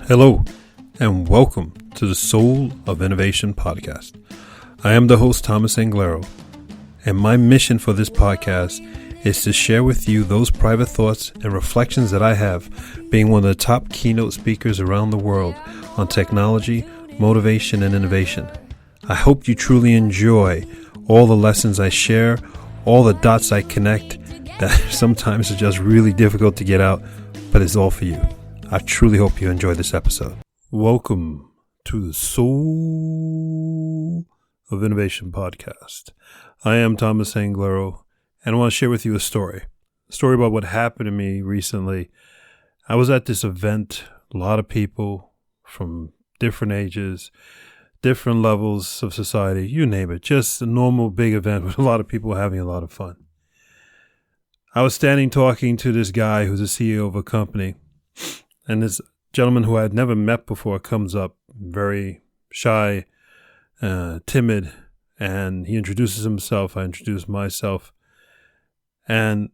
Hello, and welcome to the Soul of Innovation podcast. I am the host, Thomas Anglero, and my mission for this podcast is to share with you those private thoughts and reflections that I have, being one of the top keynote speakers around the world on technology, motivation, and innovation. I hope you truly enjoy all the lessons I share, all the dots I connect that sometimes are just really difficult to get out, but it's all for you. I truly hope you enjoy this episode. Welcome to the Soul of Innovation podcast. I am Thomas Anglero, and I want to share with you a story about what happened to me recently. I was at this event, a lot of people from different ages, different levels of society, you name it, just a normal big event with a lot of people having a lot of fun. I was standing talking to this guy who's the CEO of a company. And this gentleman who I had never met before comes up, very shy, timid, and he introduces himself. I introduce myself, and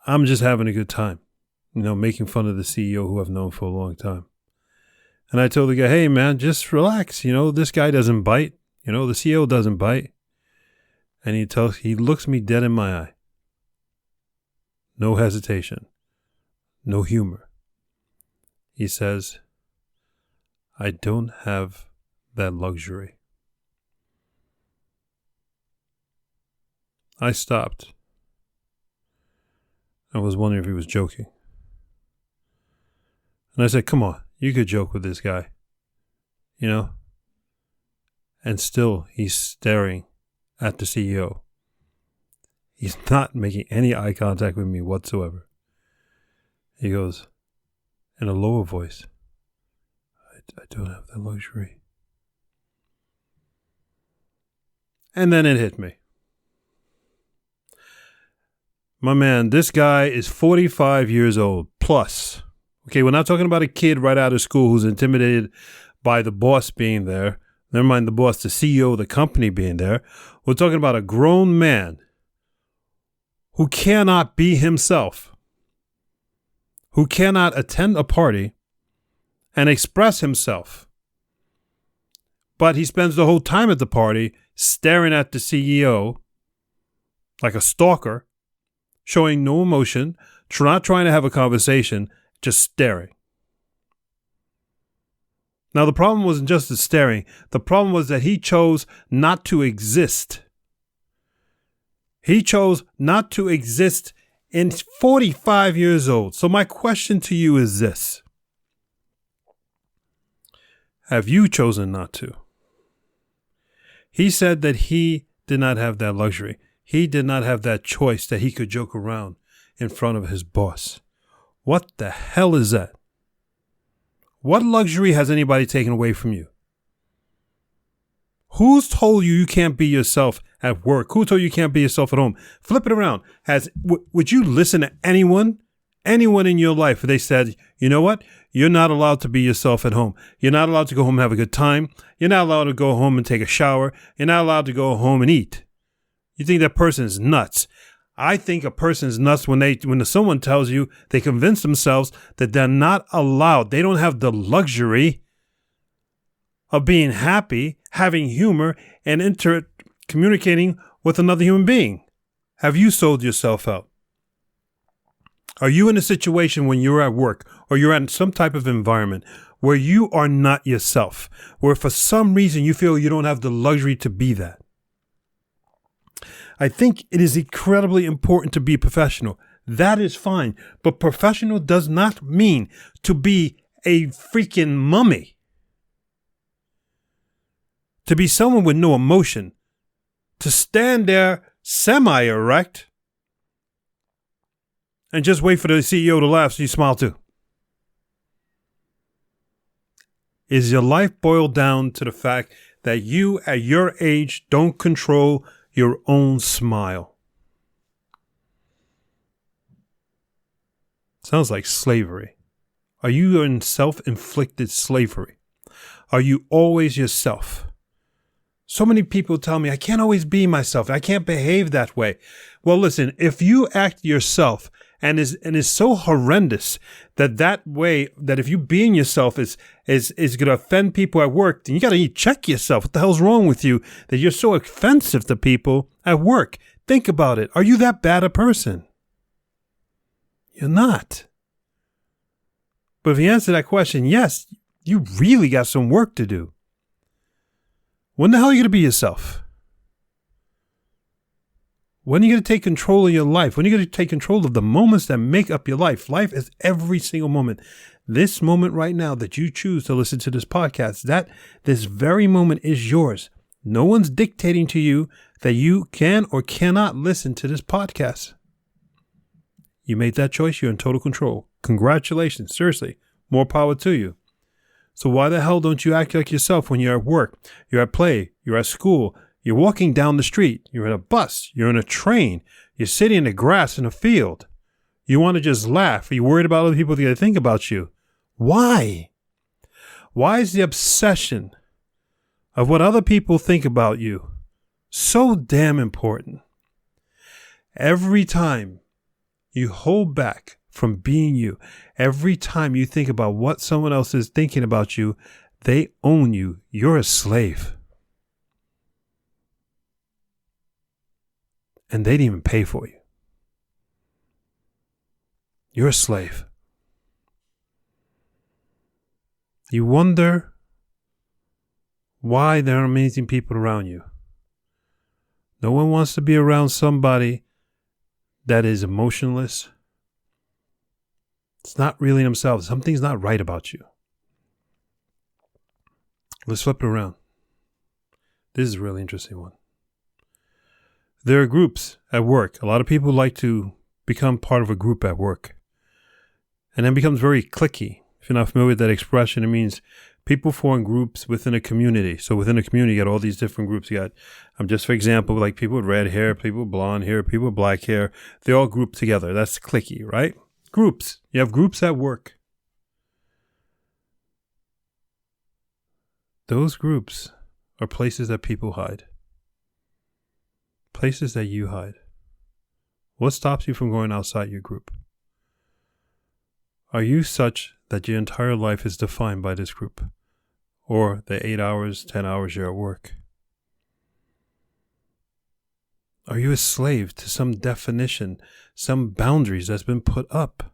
I'm just having a good time, making fun of the CEO who I've known for a long time. And I told the guy, hey, man, just relax. This guy doesn't bite. The CEO doesn't bite. And he looks me dead in my eye. No hesitation. No humor. He says, I don't have that luxury. I stopped. I was wondering if he was joking. And I said, come on, you could joke with this guy, And still, he's staring at the CEO. He's not making any eye contact with me whatsoever. He goes, in a lower voice, I don't have that luxury. And then it hit me. My man, this guy is 45 years old plus. Okay, we're not talking about a kid right out of school who's intimidated by the boss being there. Never mind the boss, the CEO of the company being there. We're talking about a grown man who cannot be himself, who cannot attend a party and express himself. But he spends the whole time at the party staring at the CEO like a stalker, showing no emotion, not trying to have a conversation, just staring. Now, the problem wasn't just the staring. The problem was that he chose not to exist. He chose not to exist in 45 years old. So my question to you is this. Have you chosen not to? He said that he did not have that luxury. He did not have that choice that he could joke around in front of his boss. What the hell is that? What luxury has anybody taken away from you? Who's told you can't be yourself at work? Who told you can't be yourself at home? Flip it around. Would you listen to anyone in your life if they said, you know what? You're not allowed to be yourself at home. You're not allowed to go home and have a good time. You're not allowed to go home and take a shower. You're not allowed to go home and eat. You think that person is nuts. I think a person is nuts when someone tells you they convince themselves that they're not allowed. They don't have the luxury of being happy, having humor, and communicating with another human being. Have you sold yourself out? Are you in a situation when you're at work or you're in some type of environment where you are not yourself, where for some reason you feel you don't have the luxury to be that? I think it is incredibly important to be professional. That is fine. But professional does not mean to be a freaking mummy. To be someone with no emotion, to stand there semi-erect and just wait for the CEO to laugh so you smile too. Is your life boiled down to the fact that you at your age don't control your own smile? Sounds like slavery. Are you in self-inflicted slavery? Are you always yourself? So many people tell me I can't always be myself. I can't behave that way. Well, listen, if you act yourself and is so horrendous that way that if you being yourself is going to offend people at work, then you got to check yourself. What the hell's wrong with you that you're so offensive to people at work? Think about it. Are you that bad a person? You're not. But if you answer that question, yes, you really got some work to do. When the hell are you going to be yourself? When are you going to take control of your life? When are you going to take control of the moments that make up your life? Life is every single moment. This moment right now that you choose to listen to this podcast, this very moment is yours. No one's dictating to you that you can or cannot listen to this podcast. You made that choice. You're in total control. Congratulations. Seriously. More power to you. So why the hell don't you act like yourself when you're at work, you're at play, you're at school, you're walking down the street, you're in a bus, you're in a train, you're sitting in the grass in a field. You want to just laugh. Are you worried about other people that think about you? Why? Why is the obsession of what other people think about you so damn important? Every time you hold back from being you, every time you think about what someone else is thinking about you, they own you. You're a slave. And they didn't even pay for you. You're a slave. You wonder why there are amazing people around you. No one wants to be around somebody that is emotionless. It's not really themselves. Something's not right about you. Let's flip it around. This is a really interesting one. There are groups at work. A lot of people like to become part of a group at work. And then it becomes very cliquey. If you're not familiar with that expression, it means people form groups within a community. So within a community, you got all these different groups. You got, just for example, like people with red hair, people with blonde hair, people with black hair. They all group together. That's cliquey, right? Groups. You have groups at work. Those groups are places that people hide. Places that you hide. What stops you from going outside your group? Are you such that your entire life is defined by this group? Or the 8 hours, 10 hours you're at work? Are you a slave to some definition, some boundaries that's been put up?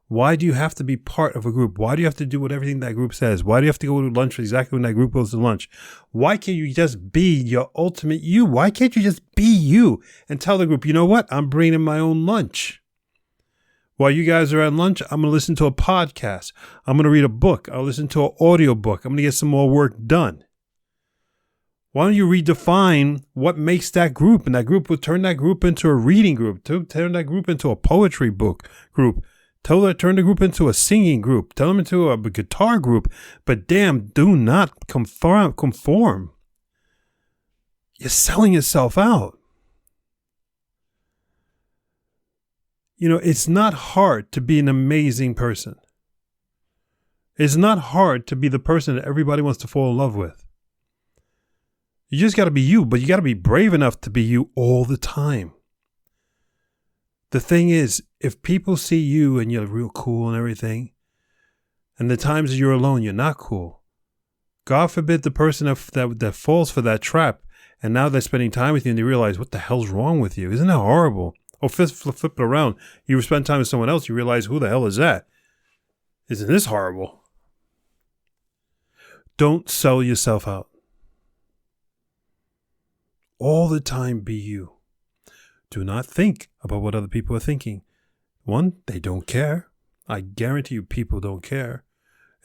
Why do you have to be part of a group? Why do you have to do what everything that group says? Why do you have to go to lunch exactly when that group goes to lunch? Why can't you just be your ultimate you? Why can't you just be you and tell the group, you know what? I'm bringing my own lunch. While you guys are at lunch, I'm going to listen to a podcast. I'm going to read a book. I'll listen to an audio book. I'm going to get some more work done. Why don't you redefine what makes that group? And that group will turn that group into a reading group, turn that group into a poetry book group, turn the group into a singing group, turn them into a guitar group. But damn, do not conform. You're selling yourself out. You know, it's not hard to be an amazing person. It's not hard to be the person that everybody wants to fall in love with. You just got to be you, but you got to be brave enough to be you all the time. The thing is, if people see you and you're real cool and everything, and the times that you're alone, you're not cool. God forbid the person that falls for that trap, and now they're spending time with you and they realize, what the hell's wrong with you? Isn't that horrible? Or flip it around. You spend time with someone else, you realize, who the hell is that? Isn't this horrible? Don't sell yourself out. All the time be you. Do not think about what other people are thinking. One, they don't care. I guarantee you people don't care.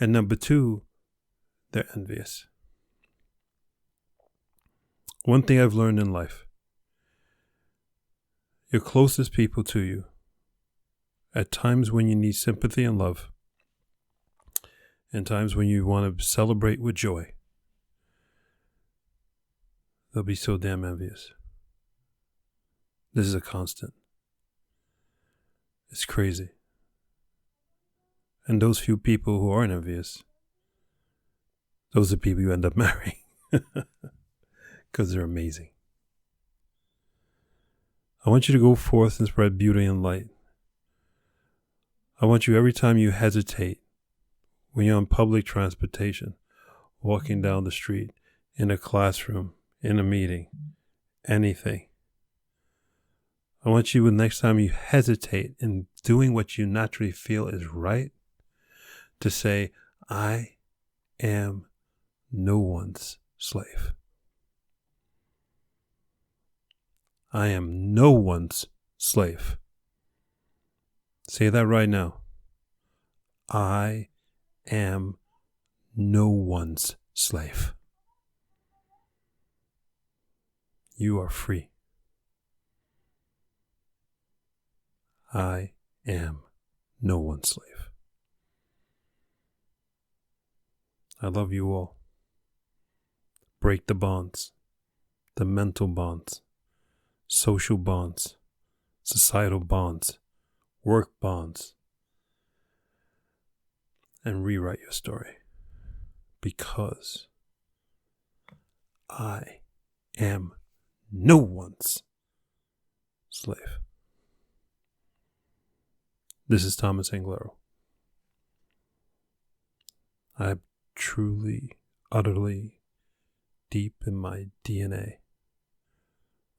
And number two, they're envious. One thing I've learned in life. Your closest people to you, at times when you need sympathy and love, and times when you want to celebrate with joy, they'll be so damn envious. This is a constant. It's crazy. And those few people who aren't envious, those are people you end up marrying. Because they're amazing. I want you to go forth and spread beauty and light. I want you, every time you hesitate, when you're on public transportation, walking down the street, in a classroom, in a meeting, anything, I want you, the next time you hesitate in doing what you naturally feel is right, to say, I am no one's slave. I am no one's slave. Say that right now. I am no one's slave. You are free. I am no one's slave. I love you all. Break the bonds, the mental bonds, social bonds, societal bonds, work bonds, and rewrite your story. Because I am no one's slave. This is Thomas Anglero. I truly, utterly, deep in my DNA,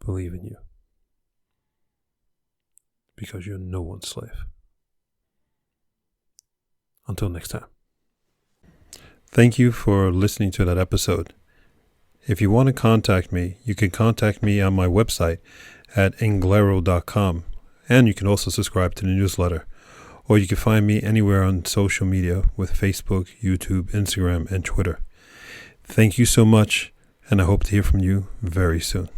believe in you. Because you're no one's slave. Until next time. Thank you for listening to that episode. If you want to contact me, you can contact me on my website at anglero.com, and you can also subscribe to the newsletter. Or you can find me anywhere on social media with Facebook, YouTube, Instagram, and Twitter. Thank you so much, and I hope to hear from you very soon.